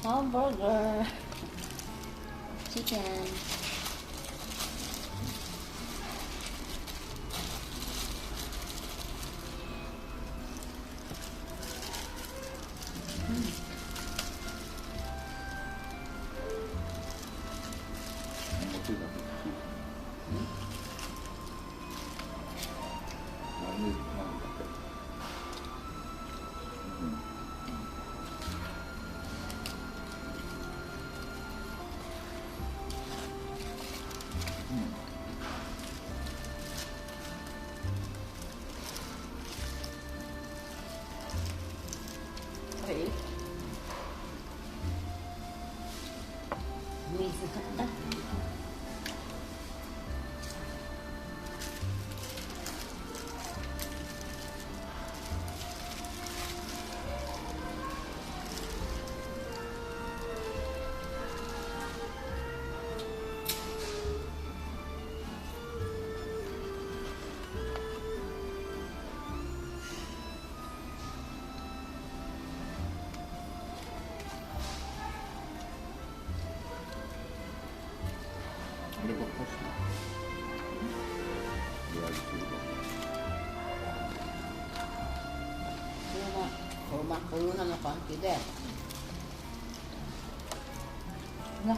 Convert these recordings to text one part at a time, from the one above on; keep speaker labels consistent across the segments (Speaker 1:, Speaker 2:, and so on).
Speaker 1: Hamburger, chicken. Kuluna na konti de. Na.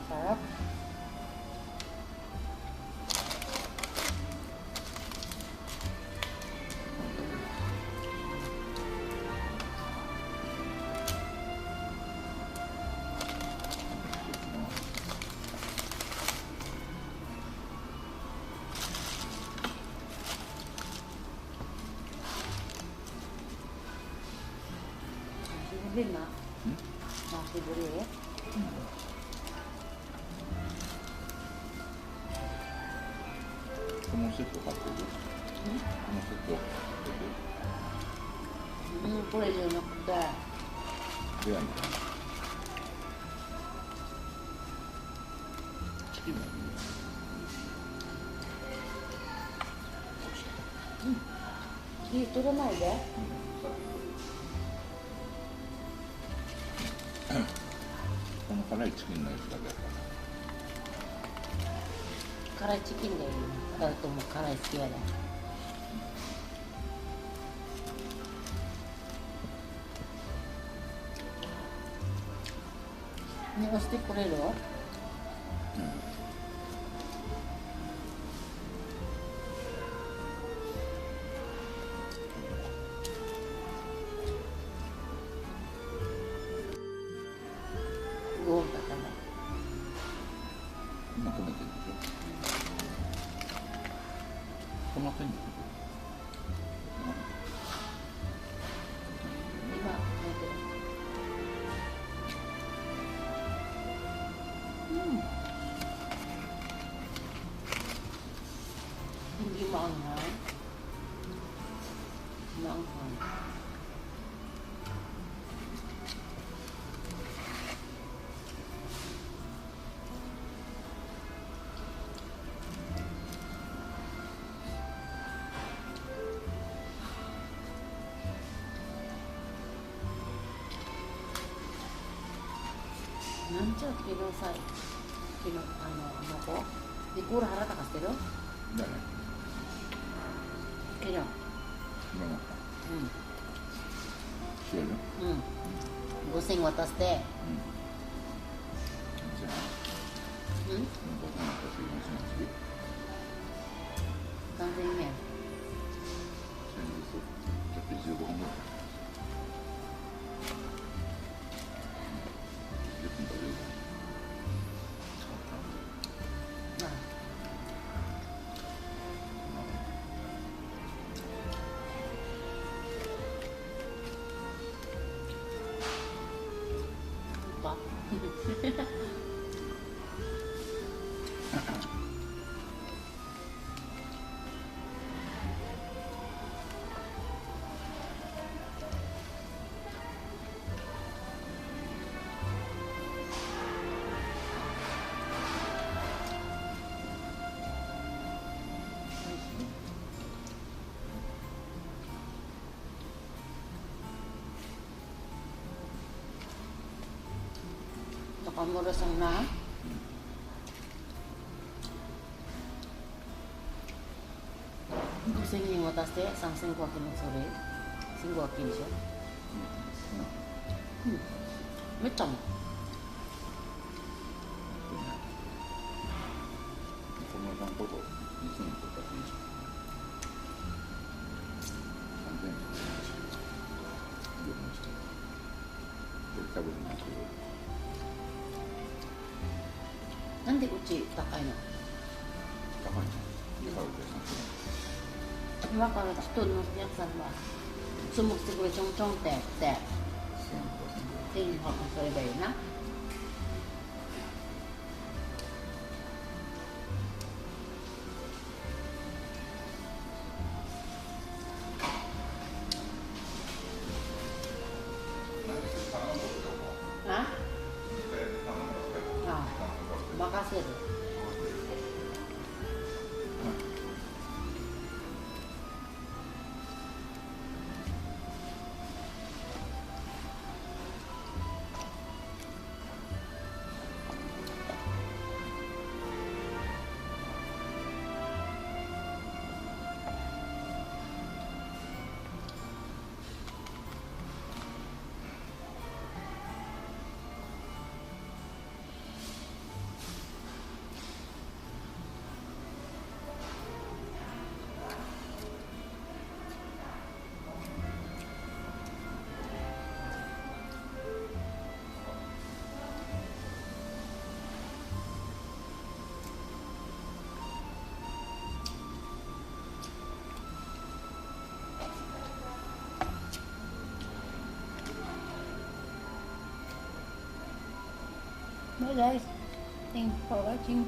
Speaker 1: Sarap. Din na. Nasi gurih ya.
Speaker 2: このセット買ってる？このセット
Speaker 1: これじゃなくて。
Speaker 2: レアみたいな。チキンもいいよ。
Speaker 1: 火取らないで。
Speaker 2: この辛いチキンのやつだけやから。
Speaker 1: 辛いチキンでいい。だとも辛い好きやだ。ね、押してくれる？ゴーンだから。
Speaker 2: 今止めてるでしょ。止まってんの？
Speaker 1: 今止めてる。Hindi maanghang. Maanghang. なんちゃう昨日さ、昨日あの子でコーラ腹高してる？
Speaker 2: だね。
Speaker 1: Kaya.
Speaker 2: 今も
Speaker 1: Hmm.
Speaker 2: 塩よ。
Speaker 1: Hmm. Gusing watas te.
Speaker 2: うん。じゃあ、
Speaker 1: Hmm.
Speaker 2: ご飯と水分します。
Speaker 1: Something yan.
Speaker 2: 先日、ちょっと15分ぐらい。10分と15分。使ったんで。
Speaker 1: Ah. Apa? Nakamura sang na. Gusing ni watas te sang singko akin ng sore. Singko akin siya. Hmm. Metam.
Speaker 2: 小室さんこといつもとかいいじゃん。3000円で買いました。これ多分なんか
Speaker 1: なんでうち高いの？
Speaker 2: 高いじゃん。だからで3000円。
Speaker 1: 今から人のやつはsumuk siguro chong te.
Speaker 2: 1000円とか
Speaker 1: Tingin ko kung sorry ba yun na? Ha? Ah, makasir. Bye guys. Thanks for watching.